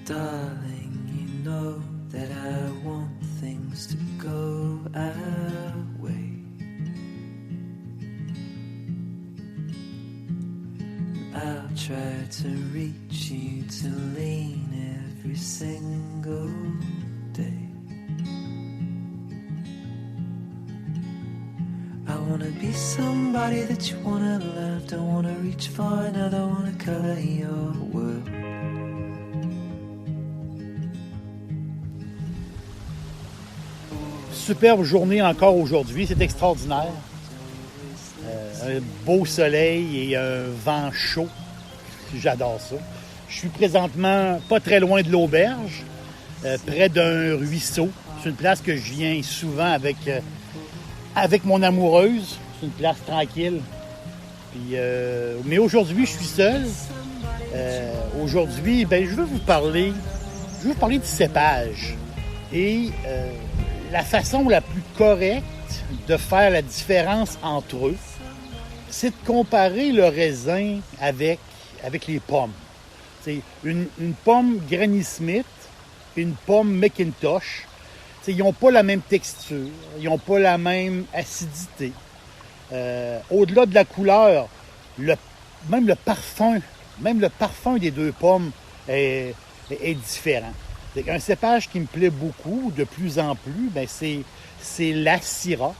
Darling, you know that I want things to go our way. I'll try to reach you to lean every single day. I wanna be somebody that you wanna love. Don't wanna reach far, another wanna color your world. Superbe journée encore aujourd'hui, c'est extraordinaire. Un beau soleil et un vent chaud. J'adore ça. Je suis présentement pas très loin de l'auberge, près d'un ruisseau. C'est une place que je viens souvent avec mon amoureuse. C'est une place tranquille. Puis, mais aujourd'hui, je suis seul. Aujourd'hui, je veux vous parler du cépage. Et la façon la plus correcte de faire la différence entre eux, c'est de comparer le raisin avec les pommes. C'est une pomme Granny Smith et une pomme McIntosh. Ils n'ont pas la même texture, ils n'ont pas la même acidité. Au-delà de la couleur, même le parfum des deux pommes est différent. Un cépage qui me plaît beaucoup, de plus en plus, c'est la Syrah.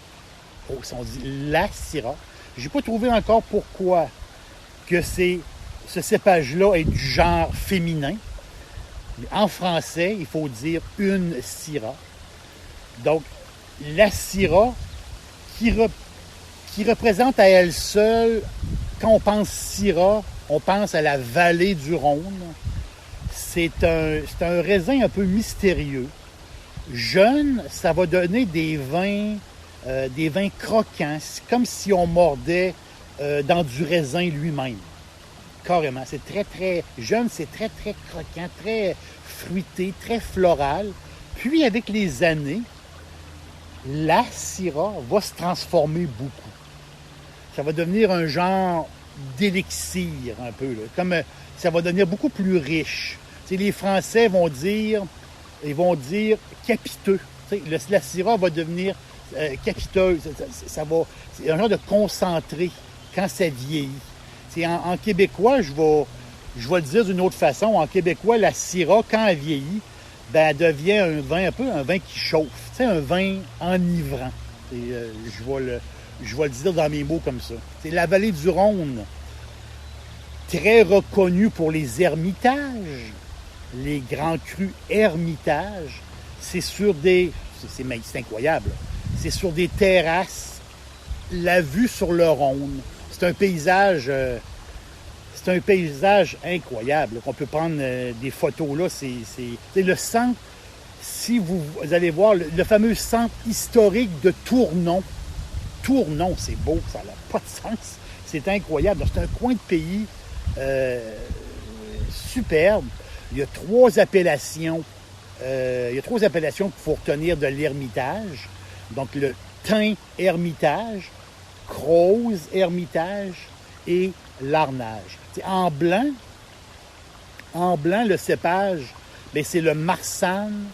Oh, si on dit la Syrah. Je n'ai pas trouvé encore pourquoi que ce cépage-là est du genre féminin. Mais en français, il faut dire une Syrah. Donc, la Syrah qui représente à elle seule, quand on pense Syrah, on pense à la vallée du Rhône. C'est un raisin un peu mystérieux. Jeune, ça va donner des vins croquants. C'est comme si on mordait dans du raisin lui-même. Carrément. C'est très, très jeune, c'est très, très croquant, très fruité, très floral. Puis, avec les années, la Syrah va se transformer beaucoup. Ça va devenir un genre d'élixir, un peu. Là. Comme ça va devenir beaucoup plus riche. T'sais, les Français vont dire capiteux. La Syrah va devenir capiteuse. C'est un genre de concentré quand ça vieillit. En québécois, je vais le dire d'une autre façon. En québécois, la Syrah, quand elle vieillit, elle devient un vin qui chauffe. Un vin enivrant. Je vais le dire dans mes mots comme ça. C'est la vallée du Rhône, très reconnue pour les ermitages, les grands crus Hermitage. C'est incroyable. C'est sur des terrasses, la vue sur le Rhône. C'est un paysage incroyable. On peut prendre des photos là. C'est le centre. Si vous allez voir le fameux centre historique de Tournon. Tournon, c'est beau, ça n'a pas de sens. C'est incroyable. C'est un coin de pays superbe. Il y a trois appellations. qu'il faut retenir de l'Hermitage. Donc, le thym Hermitage, Croze Hermitage et l'Arnage. En blanc, le cépage, c'est le Marsanne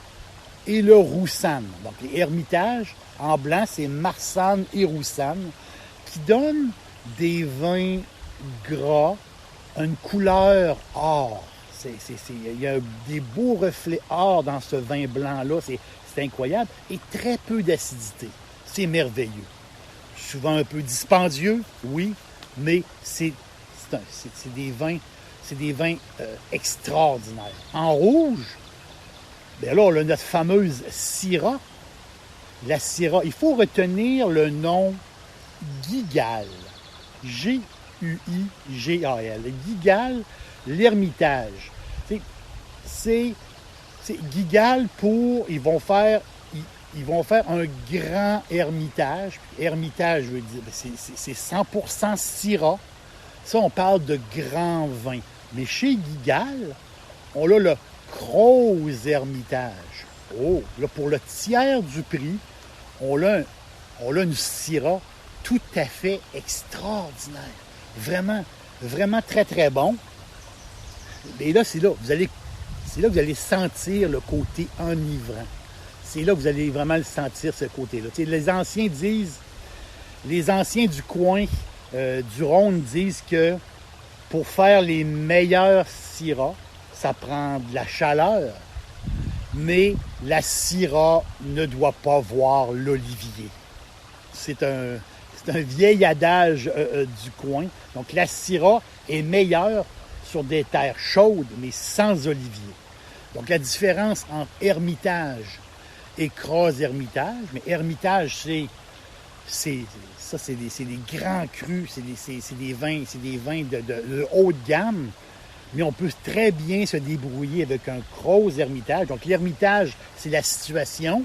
et le Roussanne. Donc, les Hermitages, en blanc, c'est Marsanne et Roussanne, qui donnent des vins gras, une couleur or. Il y a des beaux reflets or dans ce vin blanc-là. C'est incroyable. Et très peu d'acidité. C'est merveilleux. Souvent un peu dispendieux, oui, mais c'est des vins extraordinaires. En rouge, là, on a notre fameuse Syrah. La Syrah, il faut retenir le nom Guigal. G-U-I-G-A-L. Guigal, l'Hermitage. C'est Guigal ils vont faire un grand Hermitage. Hermitage veut dire, c'est 100% Syrah. Ça, on parle de grand vin. Mais chez Guigal, on a le Croze Hermitage. Oh, là, pour le tiers du prix, on a une Syrah tout à fait extraordinaire. Vraiment, vraiment très, très bon. Et là, c'est c'est là que vous allez sentir le côté enivrant. C'est là que vous allez vraiment le sentir, ce côté-là. Tu sais, les anciens du coin du Rhône disent que pour faire les meilleurs syrahs, ça prend de la chaleur, mais la syrah ne doit pas voir l'olivier. C'est un vieil adage du coin. Donc, la syrah est meilleure sur des terres chaudes, mais sans olivier. Donc, la différence entre Hermitage et Gros-Hermitage, mais Hermitage, c'est des grands crus, c'est des vins de haute gamme, mais on peut très bien se débrouiller avec un Gros-Hermitage. Donc, l'Hermitage, c'est la situation,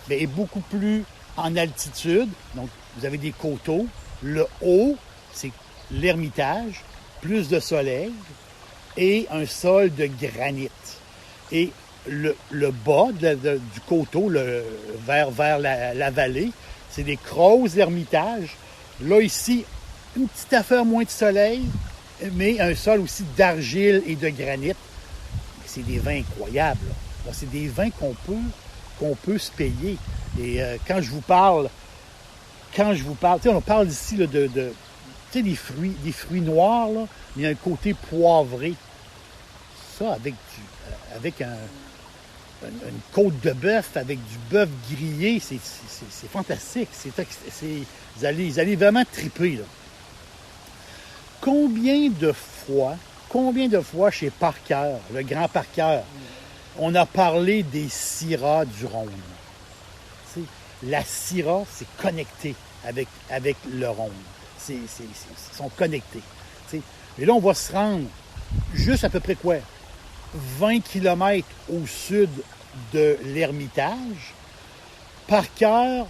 mais est beaucoup plus en altitude. Donc, vous avez des coteaux. Le haut, c'est l'Hermitage, plus de soleil et un sol de granit. Et le bas du coteau, vers la vallée, c'est des creuses Hermitage. Là, ici, une petite affaire moins de soleil, mais un sol aussi d'argile et de granit. C'est des vins incroyables. Là, c'est des vins qu'on peut se payer. Et quand je vous parle, on parle ici là, des fruits noirs, là, mais il y a un côté poivré. Ça, avec une côte de bœuf, avec du bœuf grillé, c'est fantastique. Vous allez vraiment triper, là. Combien de fois chez Parker, le grand Parker, on a parlé des syrahs du Rhône? T'sais, la syrah, c'est connecté avec le Rhône. Ils sont connectés. T'sais. Et là, on va se rendre juste à peu près 20 km au sud de l'Hermitage. Parker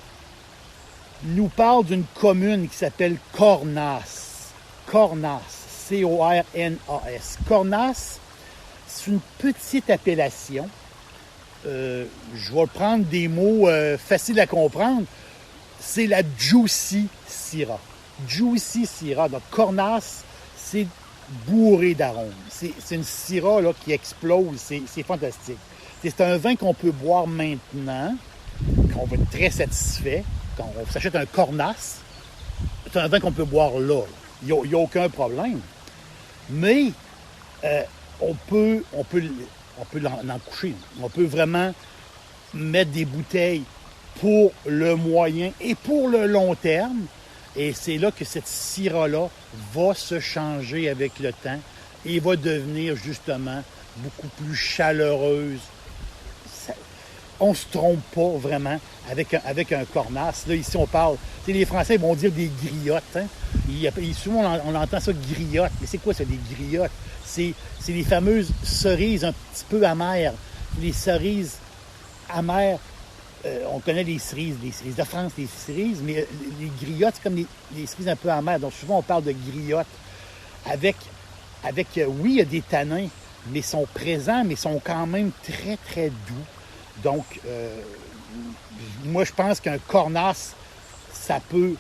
nous parle d'une commune qui s'appelle Cornas. Cornas, C-O-R-N-A-S. Cornas, c'est une petite appellation. Je vais prendre des mots faciles à comprendre. C'est la Juicy Syrah. Juicy Syrah. Donc, Cornas, c'est bourré d'arômes. C'est une Syrah là, qui explose. C'est fantastique. C'est un vin qu'on peut boire maintenant, qu'on va être très satisfait. Quand on s'achète un Cornas, c'est un vin qu'on peut boire là. Il n'y a aucun problème. Mais on peut l'en coucher. On peut vraiment mettre des bouteilles pour le moyen et pour le long terme. Et c'est là que cette syrah-là va se changer avec le temps et va devenir justement beaucoup plus chaleureuse. On ne se trompe pas vraiment avec un Cornas. Là, ici, on parle... Les Français vont dire des griottes. Hein? Souvent, on entend ça, griottes. Mais c'est quoi ça, des griottes? C'est les fameuses cerises un petit peu amères. Les cerises amères, on connaît les cerises de France, les cerises, mais les griottes, c'est comme les cerises un peu amères. Donc, souvent, on parle de griottes. Oui, il y a des tanins, mais sont présents, mais sont quand même très, très doux. Donc, moi, je pense qu'un Cornas, ça peut,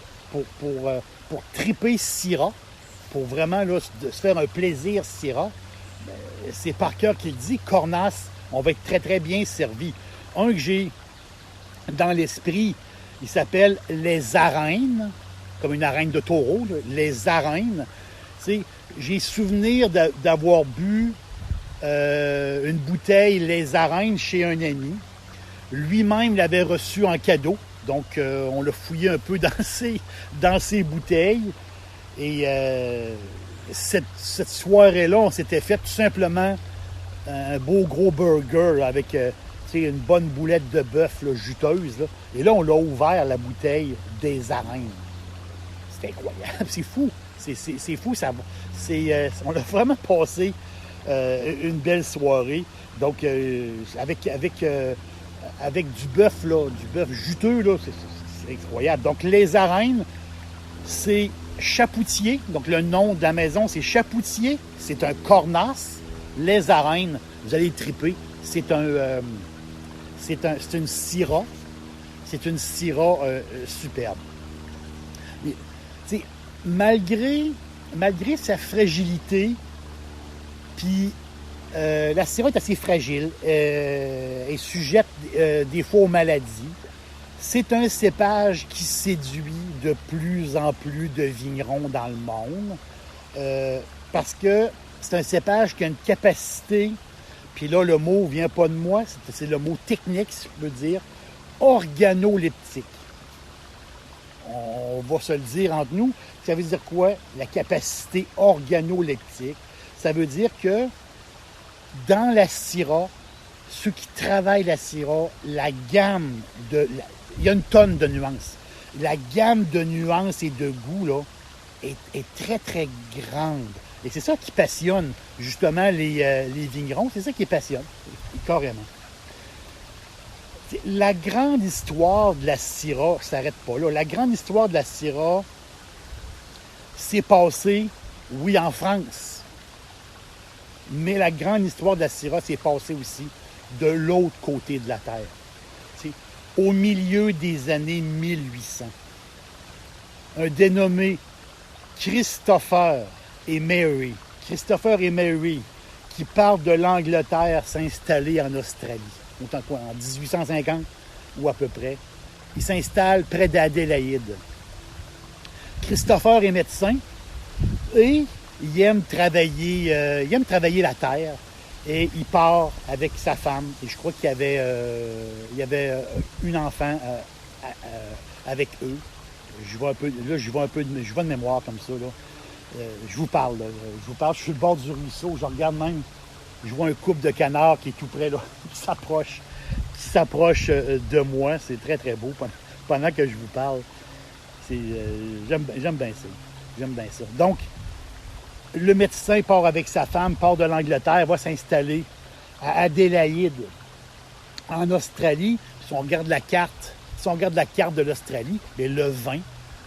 pour triper Syrah, pour vraiment là, se faire un plaisir Syrah, c'est Parker qui le dit, Cornas, on va être très, très bien servi. Un que j'ai dans l'esprit, il s'appelle Les Arènes, comme une arène de taureau, là, Les Arènes. J'ai souvenir d'avoir bu une bouteille Les Arènes chez un ami. Lui-même l'avait reçu en cadeau. Donc, on l'a fouillé un peu dans ses bouteilles. Et cette soirée-là, on s'était fait tout simplement un beau gros burger là, avec une bonne boulette de bœuf là, juteuse. Là. Et là, on l'a ouvert, la bouteille des Arènes. C'est incroyable, c'est fou. C'est fou, on a vraiment passé une belle soirée. Donc, avec du bœuf, là, du bœuf juteux, là, c'est incroyable. Donc, les Arènes, c'est Chapoutier. Donc, le nom de la maison, c'est Chapoutier. C'est un Cornas. Les Arènes, vous allez triper. C'est une syrah. C'est une syrah superbe. Mais, malgré sa fragilité, puis La Syrah est assez fragile, est sujette des fois aux maladies. C'est un cépage qui séduit de plus en plus de vignerons dans le monde parce que c'est un cépage qui a une capacité, puis là le mot vient pas de moi, c'est le mot technique, si je peux dire, organoleptique. On va se le dire entre nous. Ça veut dire quoi? La capacité organoleptique. Ça veut dire que dans la Syrah, ceux qui travaillent la Syrah, la gamme de... il y a une tonne de nuances. La gamme de nuances et de goûts là, est très, très grande. Et c'est ça qui passionne justement les vignerons. C'est ça qui les passionne, carrément. La grande histoire de la Syrah ne s'arrête pas là. La grande histoire de la Syrah s'est passée, oui, en France. Mais la grande histoire de la Syrah s'est passée aussi de l'autre côté de la Terre. T'sais, au milieu des années 1800. Un dénommé Christopher et Mary, qui partent de l'Angleterre s'installer en Australie. Autant quoi, en 1850 ou à peu près. Ils s'installent près d'Adélaïde. Christopher est médecin et il aime travailler la terre. Et il part avec sa femme. Et je crois qu'il y avait une enfant avec eux. Je vois de mémoire comme ça. Là. Je vous parle. Je suis sur le bord du ruisseau. Je regarde même. Je vois un couple de canards qui est tout près, là, qui s'approche de moi. C'est très, très beau pendant que je vous parle. J'aime bien ça. Donc, le médecin part avec sa femme, part de l'Angleterre, va s'installer à Adélaïde, en Australie. Si on regarde la carte de l'Australie, mais le vin,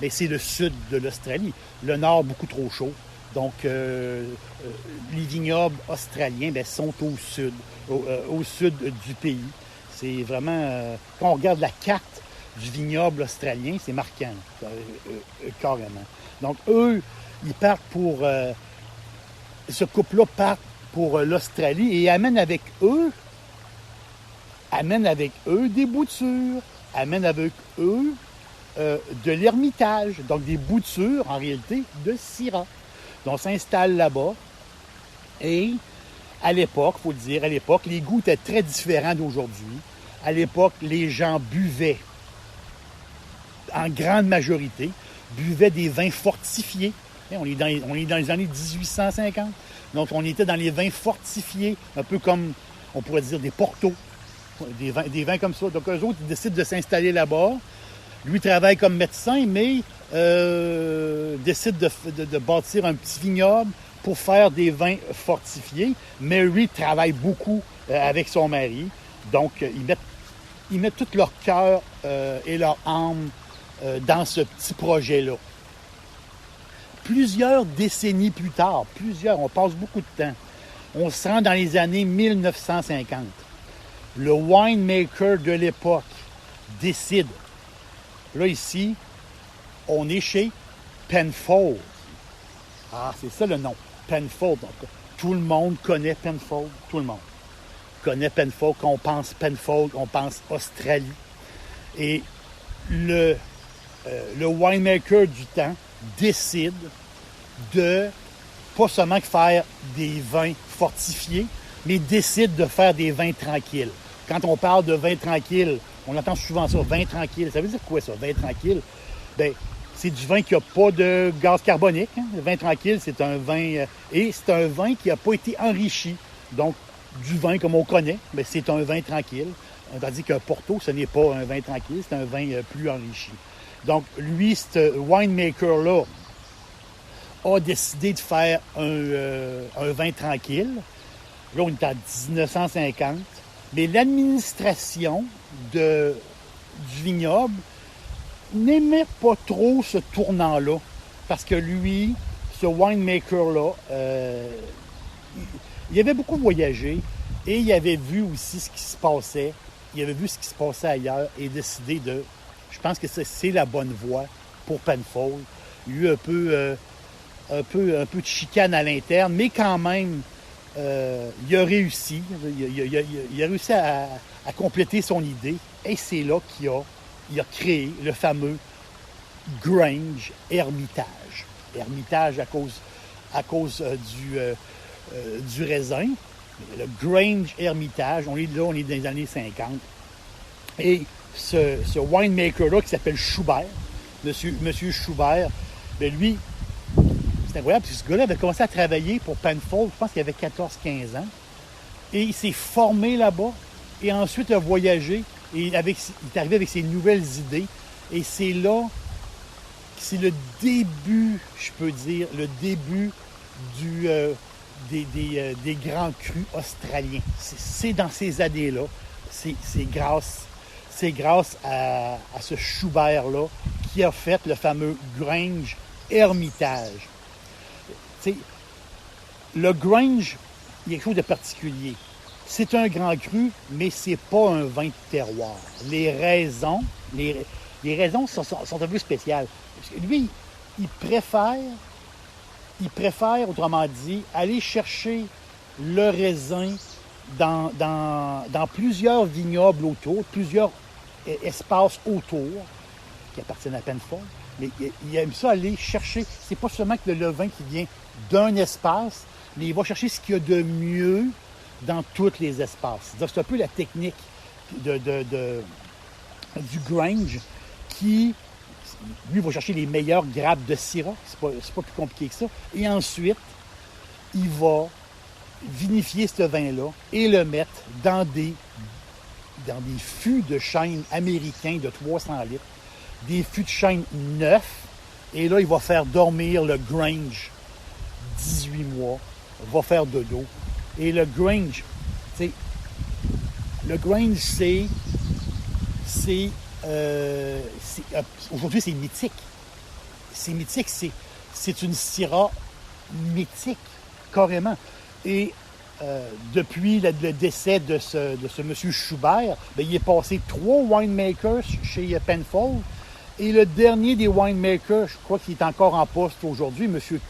mais c'est le sud de l'Australie. Le nord, beaucoup trop chaud. Donc, les vignobles australiens sont au sud du pays. C'est vraiment... quand on regarde la carte du vignoble australien, c'est marquant, carrément. Donc, eux, ils partent pour... ce couple-là part pour l'Australie et amène avec eux des boutures, amène avec eux de l'ermitage, donc des boutures, en réalité, de Syrah. Donc, on s'installe là-bas et à l'époque, il faut le dire, les goûts étaient très différents d'aujourd'hui. À l'époque, les gens buvaient, en grande majorité, des vins fortifiés. On est dans les années 1850. Donc, on était dans les vins fortifiés, un peu comme, on pourrait dire, des Portos, des vins comme ça. Donc, eux autres, ils décident de s'installer là-bas. Lui travaille comme médecin, mais décide de bâtir un petit vignoble pour faire des vins fortifiés. Mary travaille beaucoup avec son mari. Donc, ils mettent tout leur cœur et leur âme dans ce petit projet-là. Plusieurs décennies plus tard, on passe beaucoup de temps, on se rend dans les années 1950. Le winemaker de l'époque décide, là ici, on est chez Penfolds. Ah, c'est ça le nom, Penfolds. Donc, tout le monde connaît Penfolds, tout le monde connaît Penfolds. Quand on pense Penfolds, on pense Australie. Et le winemaker du temps décide de pas seulement faire des vins fortifiés, mais décide de faire des vins tranquilles. Quand on parle de vin tranquille, on entend souvent ça, vin tranquille. Ça veut dire quoi ça, vin tranquille? Bien, c'est du vin qui n'a pas de gaz carbonique. Hein? Le vin tranquille, c'est un vin... et c'est un vin qui n'a pas été enrichi. Donc, du vin comme on connaît, mais c'est un vin tranquille. Tandis qu'un Porto, ce n'est pas un vin tranquille, c'est un vin plus enrichi. Donc, lui, ce winemaker-là a décidé de faire un vin tranquille. Là, on est en 1950. Mais l'administration du vignoble n'aimait pas trop ce tournant-là. Parce que lui, ce winemaker-là, il avait beaucoup voyagé et il avait vu aussi ce qui se passait. Il avait vu ce qui se passait ailleurs et décidé de... Je pense que c'est la bonne voie pour Penfolds. Il y a eu un peu de chicane à l'interne, mais quand même, il a réussi. Il a réussi à compléter son idée. Et c'est là qu'il a créé le fameux Grange Hermitage. Hermitage à cause du raisin. Le Grange Hermitage, on est dans les années 50. Et ce winemaker-là qui s'appelle Schubert, Monsieur Schubert, ben lui, c'est incroyable, parce que ce gars-là avait commencé à travailler pour Penfolds, je pense qu'il avait 14-15 ans. Et il s'est formé là-bas, et ensuite il a voyagé, et il est arrivé avec ses nouvelles idées. Et c'est là, c'est le début, je peux dire, le début des grands crus australiens. C'est dans ces années-là, c'est grâce à ce Schubert-là qui a fait le fameux Grange Hermitage. T'sais, le Grange, il y a quelque chose de particulier. C'est un grand cru, mais c'est pas un vin de terroir. Les raisons sont un peu spéciales. Parce que lui, il préfère, autrement dit, aller chercher le raisin dans plusieurs vignobles autour, plusieurs espaces autour, qui appartiennent à Penfolds. Mais il aime ça aller chercher, c'est pas seulement que le vin qui vient d'un espace, mais il va chercher ce qu'il y a de mieux dans tous les espaces. C'est un peu la technique du Grange qui, lui, va chercher les meilleures grappes de Syrah. C'est pas plus compliqué que ça. Et ensuite, il va vinifier ce vin-là et le mettre dans des fûts de chêne américains de 300 litres, des fûts de chêne neufs, et là, il va faire dormir le Grange 18 mois, va faire de l'eau. Et le Grange, aujourd'hui, c'est mythique. C'est mythique, c'est une Syrah mythique, carrément. Et depuis le décès de ce monsieur Schubert, il est passé 3 winemakers chez Penfolds. Et le dernier des winemakers, je crois qu'il est encore en poste aujourd'hui, monsieur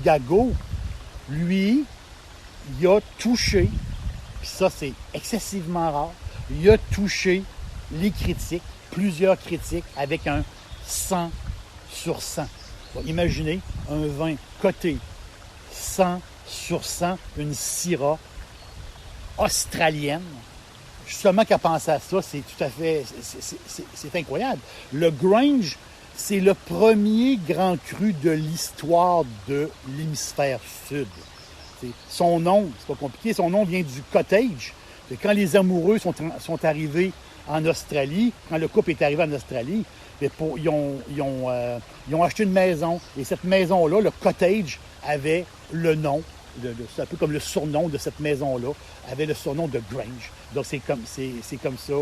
Gago, lui, il a touché, puis ça c'est excessivement rare, il a touché les critiques, plusieurs critiques, avec un 100 sur 100. Bon, imaginez un vin coté 100 sur 100, une Syrah australienne. Justement qu'à penser à ça, c'est tout à fait, c'est incroyable. Le Grange, c'est le premier grand cru de l'histoire de l'hémisphère sud. Son nom, c'est pas compliqué, son nom vient du cottage. Quand les amoureux sont arrivés en Australie, quand le couple est arrivé en Australie, ils ont acheté une maison. Et cette maison-là, le cottage, avait le nom, c'est un peu comme le surnom de cette maison-là, avait le surnom de Grange. Donc c'est comme ça.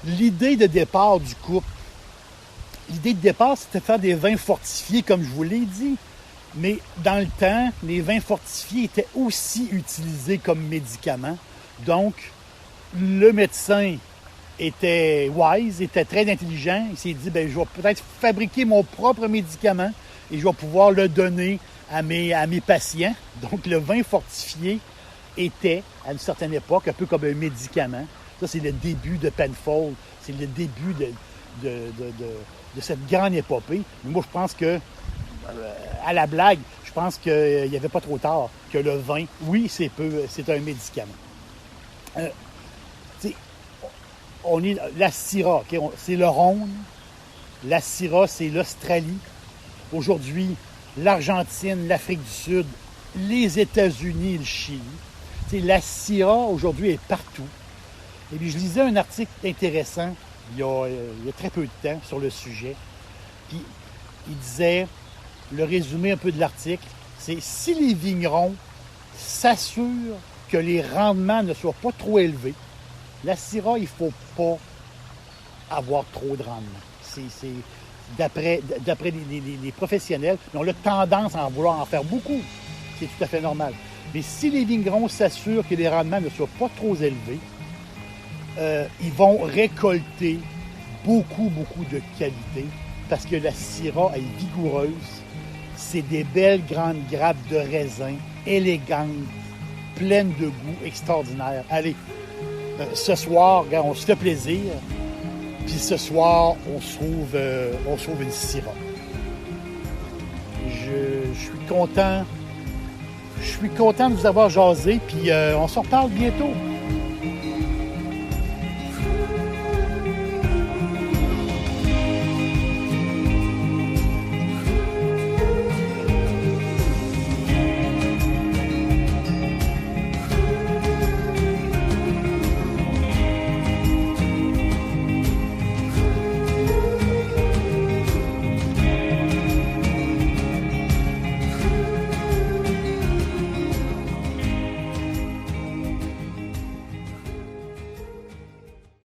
L'idée de départ du couple, c'était de faire des vins fortifiés, comme je vous l'ai dit. Mais dans le temps, les vins fortifiés étaient aussi utilisés comme médicaments. Donc, le médecin était wise, était très intelligent. Il s'est dit, je vais peut-être fabriquer mon propre médicament et je vais pouvoir le donner à mes patients. Donc, le vin fortifié était, à une certaine époque, un peu comme un médicament. Ça, c'est le début de Penfolds. C'est le début de cette grande épopée. Mais moi, je pense que, à la blague, je pense qu'il n'y avait pas trop tard que le vin, oui, c'est un médicament. La Syrah, okay, c'est le Rhône. La Syrah, c'est l'Australie. Aujourd'hui, l'Argentine, l'Afrique du Sud, les États-Unis, le Chili. La Syrah, aujourd'hui, est partout. Et puis, je lisais un article intéressant il y a très peu de temps sur le sujet. Puis, il disait, le résumé un peu de l'article, c'est si les vignerons s'assurent que les rendements ne soient pas trop élevés, la Syrah, il ne faut pas avoir trop de rendement. C'est d'après les professionnels, ils ont la tendance à en vouloir en faire beaucoup. C'est tout à fait normal. Mais si les vignerons s'assurent que les rendements ne soient pas trop élevés, ils vont récolter beaucoup de qualité parce que la Syrah est vigoureuse. C'est des belles grandes grappes de raisin, élégantes, pleines de goût, extraordinaires. Allez, ce soir, regarde, on se fait plaisir. Puis ce soir, on se trouve une syrah. Je suis content de vous avoir jasé, puis on se reparle bientôt.